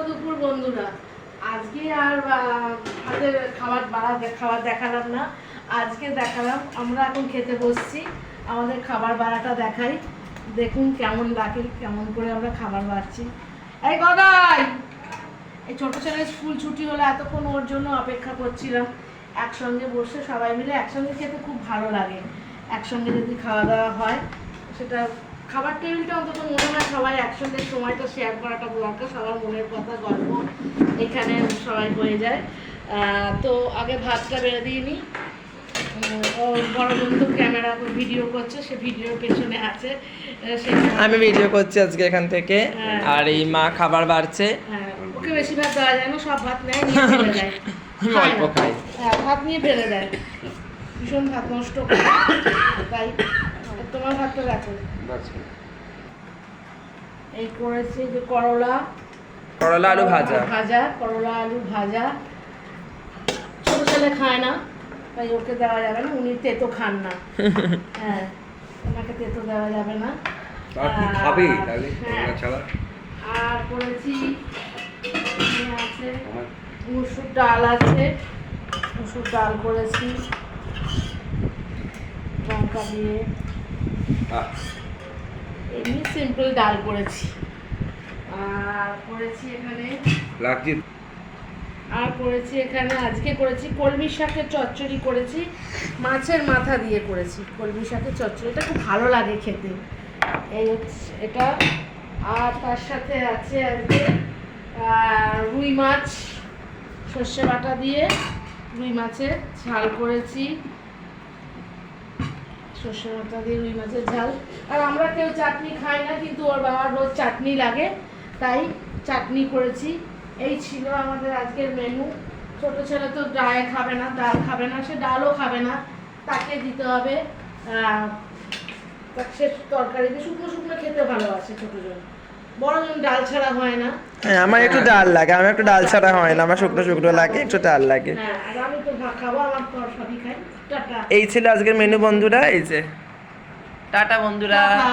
দুপুর বন্ধুরা, আজকে আর হাতের খাবার দেখালাম না। আজকে দেখালাম আমরা এখন খেতে বসছি। আমাদের খাবার বাড়াটা দেখাই, দেখুন কেমন লাগে, কেমন করে আমরা খাবার বাড়ছি। এই গদাই, এই ছোট ছেলে স্কুল ছুটি হলো, এতক্ষণ ওর জন্য অপেক্ষা করছিলাম। একসঙ্গে বসে সবাই মিলে একসঙ্গে খেতে খুব ভালো লাগে। একসঙ্গে যদি খাওয়া দাওয়া হয়, সেটা খাবার টেবিলটা অন্তত মনে হয় সবাই একসঙ্গে সময়টা শেয়ার করাটা দরকার। সবার মনের কথা গল্প এখানে সবাই হয়ে যায়। তো আগে ভাতটা বেড়ে দিয়ে নিই। ও বড় বন্ধু ক্যামেরা ভিডিও করছে, সে ভিডিওর পেছনে আছে। আমি ভিডিও করছি আজকে এখান থেকে। আর এই মা খাবার বাড়ছে। ওকে বেশি ভাত দেওয়া যায় না, সব ভাত নেয়, নিয়ে ফেলে দেয়। অল্প খাই। ভাত নিয়ে ফেলে দেয়, ভীষণ ভাত নষ্ট করে। তাই তোমার ভাতটা রাখো। এই করেছি যে করলা আলু ভাজা। করলা আলু ভাজা। ছোট ছেলে খায় না, তাই ওকে দেওয়া যাবে না, উনি তেতো খান না। হ্যাঁ, ওনাকে তেতো দেওয়া যাবে না। আর করেছি আছে মুসুর ডাল আছে, মুসুর ডাল করেছি লঙ্কা দিয়ে, এমনি সিম্পল ডাল করেছি। আর করেছি এখানে আজকে করেছি কলমি শাকের চচ্চড়ি করেছি, মাছের মাথা দিয়ে করেছি কলমি শাকের চচ্চড়ি। এটা খুব ভালো লাগে খেতে। এই হচ্ছে এটা। আর তার সাথে আছে আজকে রুই মাছ, সর্ষে বাটা দিয়ে রুই মাছের ঝাল করেছি, সর্ষে বাটা দিয়ে রুই মাছের ঝাল। আর আমরা কেউ চাটনি খাই না, কিন্তু ওর বাবার রোজ চাটনি লাগে, তাই চাটনি করেছি। এই ছিল আমাদের আজকের মেনু। ছোট ছেলে তো ডাল খাবে না, সে ডালও খাবে না, তাকে দিতে হবে সে তরকারিতে শুকনো শুকনো খেতে ভালোবাসে ছোটজন। বড়জন ডাল ছাড়া হয় না। হ্যাঁ, আমার একটু ডাল লাগে, আমার একটু ডাল ছাড়া হয় না, আমার শুকনো শুকনো লাগে, একটু ডাল লাগে। হ্যাঁ, আর আমি তো খাবো, আমার তো সবই খাই। টাটা। এই ছিল আজকের মেনু বন্ধুরা। এই যে টাটা বন্ধুরা। টাটা।